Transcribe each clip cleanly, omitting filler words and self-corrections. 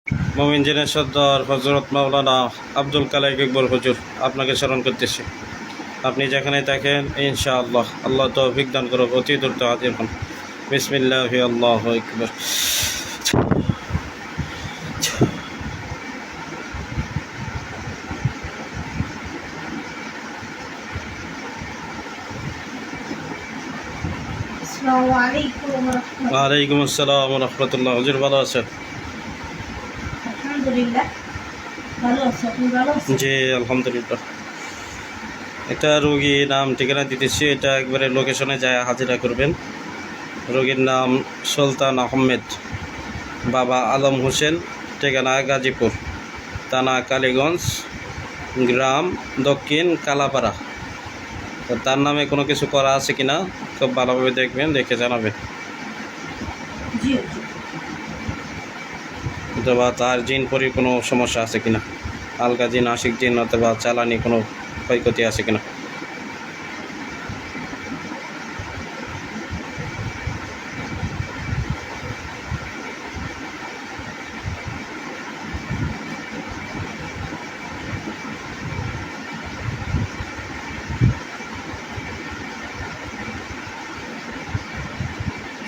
মোমিন জিনের সর্দার হজরত মাওলানা আব্দুল কালাম ইকবাল হুজুর আপনাকে স্মরণ করতেছি। আপনি যেখানে থাকেন ইনশাআল্লাহ আল্লাহ তৌফিক দান করুক, অতি দ্রুত হাজির হন। বিসমিল্লাহি আল্লাহু আকবার। আসসালামু আলাইকুম ওয়া রাহমাতুল্লাহ। ওয়ালাইকুম আসসালাম ওয়া রাহমাতুল্লাহ। হুজুর ভালো আছেন? আলহামদুলিল্লাহ ভালো আছি, আপনি ভালো আছেন? জি আলহামদুলিল্লাহ। একটা রোগী নাম ঠিকানা দিতেছি, এটা একবারে লোকেশনে যায় হাজিরা করবেন। রোগীর নাম সুলতান আহমেদ, বাবা আলম হোসেন, ঠিকানা গাজীপুর, থানা কালীগঞ্জ, গ্রাম দক্ষিণ কালাপাড়া। তো তার নামে কোনো কিছু করা আছে কিনা খুব ভালোভাবে দেখবেন, দেখে জানাবেন। জি অথবা তার জিন পরির কোনো সমস্যা আছে কিনা, আলগা জিন, আশিক জিন অথবা চালানি কোনো ক্ষয়ক্ষতি আছে কিনা।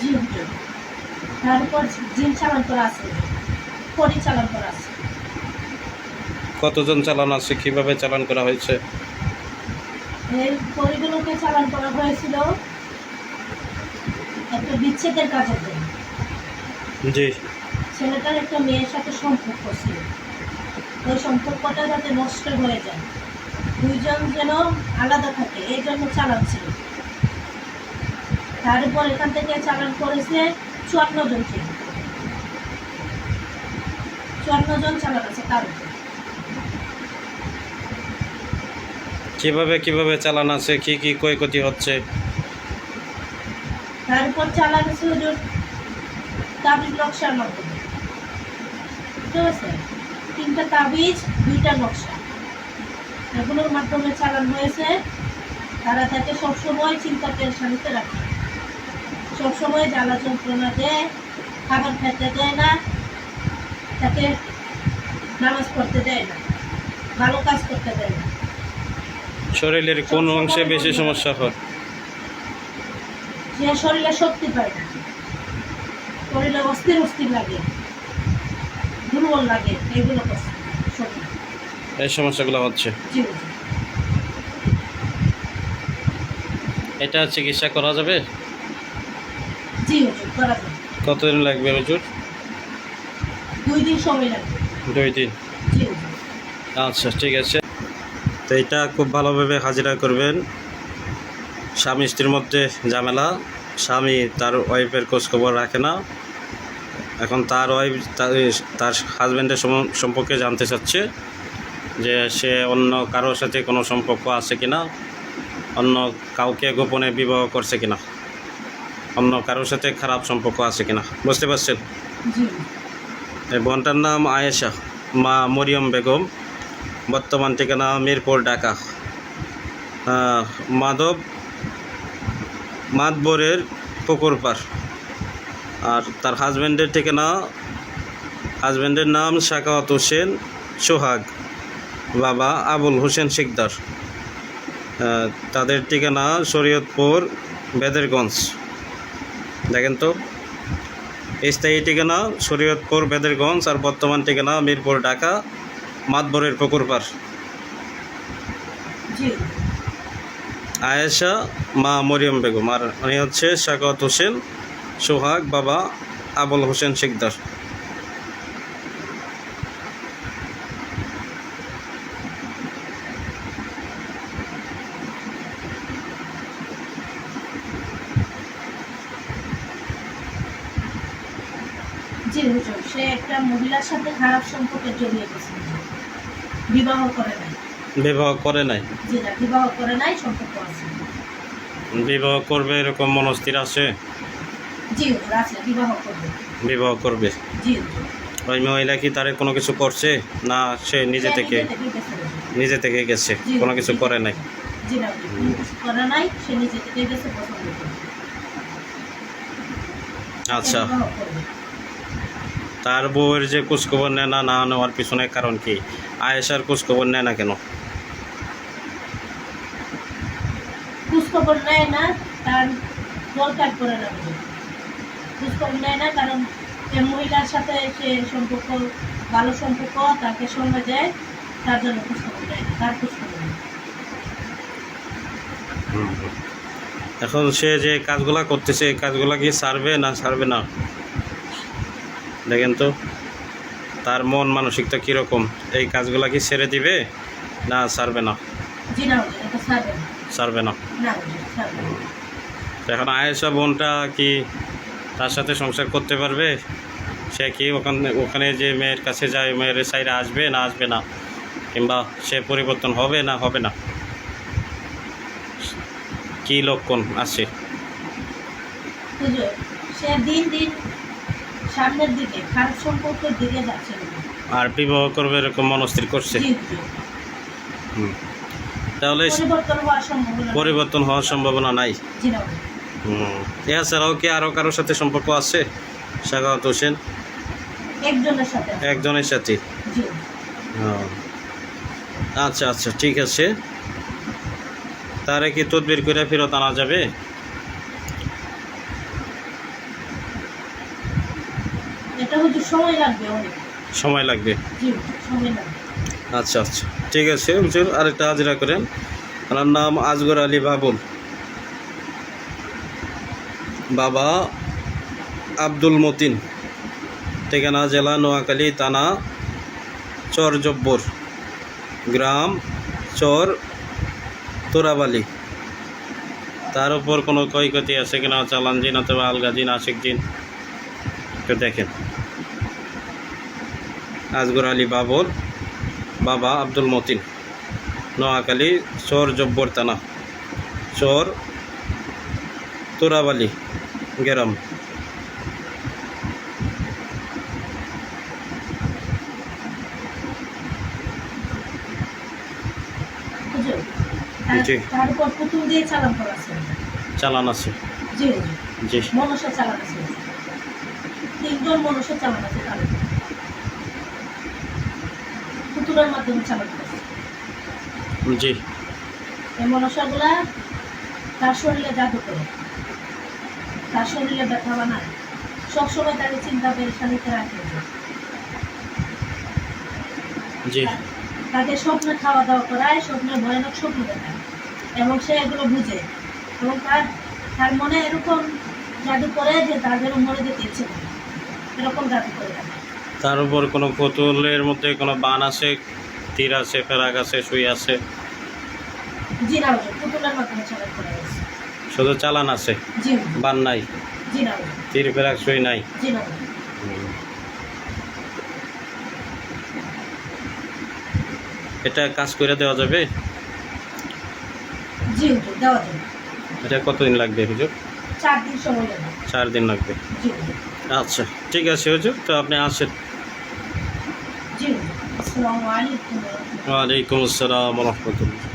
জি হুজুর। তারপর জিন চালান করা আছে, পরিচালন করা আছে। কতজন চালান আছে, কিভাবে চালান করা হয়েছে? এই পরিগুলোকে চালান করা হয়েছিল একটা বিচ্ছেদের কাজের জন্য। জি ছেলেটার একটা মেয়ের সাথে সম্পর্ক ছিল, ওই সম্পর্কটা যাতে নষ্ট হয়ে যায়, দুইজন যেন আলাদা থাকে, এই জন্য চালান ছিল। তারপর এখান থেকে চালান করেছে 54 জনকে, 54 জন চালান আছে তার উপর। কিভাবে কিভাবে চালান আছে, কি কি ক্ষয়ক্ষতি হচ্ছে? তারপর চালান আছে হুজুর তাবিজ নকশার মাধ্যমে, বুঝতে পারছেন? 3টা তাবিজ, 2টা নকশা, এগুলোর মাধ্যমে চালান হয়েছে। তারা তাকে সবসময় চিন্তা পেরেশানিতে রাখে, সবসময় জ্বালা যন্ত্রণা দেয়, খাবার খেতে দেয় না, তাকে নামাজ পড়তে দেয় না, ভালো কাজ করতে দেয় না। শরীরের কোন অংশে বেশি সমস্যা হয়? সে শরীরে শক্তি পায় না, শরীরে অস্থির অস্থির লাগে, দুর্বল লাগে, এগুলো করছে শরীর। এই সমস্যাগুলো হচ্ছে। জি হুজুর। এটা চিকিৎসা করা যাবে? জি হুজুর, করা যাবে। কতদিন লাগবে হুজুর? 2 দিন সময় লাগবে। 2 দিন। জি হুজুর। আচ্ছা ঠিক আছে। তো এটা খুব ভালোভাবে হাজিরা করবেন। স্বামী স্ত্রীর মধ্যে ঝামেলা, স্বামী তার ওয়াইফের খোঁজখবর রাখে না, এখন তার ওয়াইফ তার হাজব্যান্ডের সম্পর্কে জানতে চাচ্ছে যে সে অন্য কারোর সাথে কোনো সম্পর্ক আছে কিনা, অন্য কাউকে গোপনে বিবাহ করছে কিনা, অন্য কারোর সাথে খারাপ সম্পর্ক আছে কিনা। বুঝতে পারছেন? জি এই বোনটার নাম আয়েশা, মা মরিয়ম বেগম, বর্তমান ঠিকানা মিরপুর, ঢাকা। মাতবরের পুকুর পাড়। আর তার হাজব্যান্ডের নাম সাখাওয়াত হোসেন সোহাগ, বাবা আবুল হোসেন শিকদার। তাদের ঠিকানা শরীয়তপুর, বেদেরগঞ্জ। দেখেন তো, স্থায়ী ঠিকানা শরীয়তপুর, বেদেরগঞ্জ, আর বর্তমান ঠিকানা মিরপুর, ঢাকা, মাতবরের পুকুর পাড়। জি আয়েশা, মা মরিয়ম বেগম, আর উনি হচ্ছে সাখাওয়াত হোসেন সোহাগ, বাবা আবুল হোসেন শিকদার। জি হুজুর, সে একটা মহিলার সাথে খারাপ সম্পর্কে জড়িয়ে গেছে, বিবাহ করে নাই। বিবাহ করে নাই? জি না, বিবাহ করে নাই, সম্পর্ক আছে। বিবাহ করবে এরকম মনস্থির আছে? জি হুজুর, আছে, বিবাহ করবে। বিবাহ করবে। জি হুজুর। ওই মহিলা কি তারে কোনো কিছু করছে, না সে নিজে সে থেকে গেছে হুজুর। নিজে থেকে গেছে, জি, কোনো কিছু জি। করে নাই? জি না হুজুর, কোনো কিছু করে নাই, সে নিজে থেকে গেছে পছন্দ করে। সে আচ্ছা বিবাহ করবে। তার বউয়ের যে খোঁজখবর নেয় না নেওয়ার পিছনে কারণ কি? আয়েশার খোঁজখবর নেয় না কেন? খোঁজখবর নেয় না, তার দরকার পড়ে না বুঝি। খোঁজখবর নেয় না কারণ এই মহিলার সাথে সে সম্পর্ক, ভালো সম্পর্ক, তাকে সময় দেয়, তার জন্য খোঁজখবর নেয় না, তার খোঁজখবর নেয়। এখন সে যে কাজগুলা করতেছে এই কাজগুলা কি ছাড়বে না ছাড়বে না? দেখেন তো তার মন মানসিকতা কীরকম, এই কাজগুলা কি ছেড়ে দিবে না ছাড়বে না? জি না বুঝি, এটা ছাড়বে না। ছাড়বে না। না বুঝি, ছাড়বে না। তো এখন আয়েশা বোনটা কি তার সাথে সংসার করতে পারবে? সে কি ওখানে যে মেয়ের কাছে যায় মেয়ের সাইডে আসবে না আসবে না, কিংবা সে পরিবর্তন হবে না হবে না? কি লক্ষণ আছে? হুজুর, সে দিন দিন সামনের দিকে খারাপ সম্পর্কের দিকে যাচ্ছে না। আর বিবাহ করবে এরকম মনস্থির করছে? জি হুজুর। হুম। তাহলে পরিবর্তন হওয়ার সম্ভাবনা পরিবর্তন হওয়ার সম্ভাবনা নাই। জি না হুজুর। এছাড়াও কি আরও কারোর সাথে সম্পর্ক আছে সাখাওয়াত হোসেন? একজনের সাথে। একজনের সাথে? জি। ও, আচ্ছা আচ্ছা ঠিক আছে। তারে কি তদবির করে ফেরত আনা যাবে? এটা হুজুর সময় লাগবে অনেক। সময় লাগবে? জি হুজুর, সময় লাগবে। আচ্ছা আচ্ছা ঠিক আছে হুজুর, আরেকটা হাজিরা করেন। ওনার নাম আজগর আলী বাবুল, বাবা আব্দুল মতিন, ঠিকানা জেলা নোয়াখালী, থানা চর জব্বর, গ্রাম চর তোরাবালি। তার উপর কোনো ক্ষয়ক্ষতি আছে কিনা, চালান জিন অথবা আলগা জিন, আশিক জিন, একটু দেখেন। আজগর আলী বাবুল, বাবা আব্দুল মতিন, নোয়াখালী চর জব্বর থানা চর তোরাবালি গ্রাম। হুজুর, জি। তার উপর পুতুল দিয়ে চালান করা আছে। চালান আছে? জি হুজুর। জি। মনসা চালান আছে। 3 জন মনসা চালান আছে তার উপর। পুতুলের মাধ্যমে চালান করছে। জি। এই মনসাগুলা তার শরীরে জাদু করে, তার শরীরে ব্যথা বানায়, সবসময় তাকে চিন্তা পেরেশানিতে রাখে। জি। তাকে স্বপ্নে খাওয়া দাওয়া করায়, স্বপ্নে ভয়ানক স্বপ্ন দেখায় এবং সে এগুলো বুঝে এবং তার মনে এরকম জাদু করে যে তার যেন মরে যেতে ইচ্ছে করে, এরকম জাদু করে থাকে। তার উপর কোনো পুতুলের মধ্যে কোনো বান আছে, তীর আছে, ফেরাক আছে, সুই আছে? জি না হুজুর, পুতুলের মাধ্যমে চালান করা হয়েছে। শুধু চালান আছে, জি হুজুর। বান নাই? জি না হুজুর। তীর ফেরাক সুই নাই? জি না হুজুর। এটা কাজ করে দেওয়া যাবে? জি হুজুর, দেওয়া যাবে। এটা কতদিন লাগবে হুজুর? 4 দিন সময় লাগবে। 4 দিন লাগবে? জি হুজুর। আচ্ছা ঠিক আছে হুজুর, তো আপনি আসেন। জি হুজুর। আসসালামু আলাইকুম। ওয়ালাইকুম আসসালাম ওয়া রাহমাতুল্লাহ।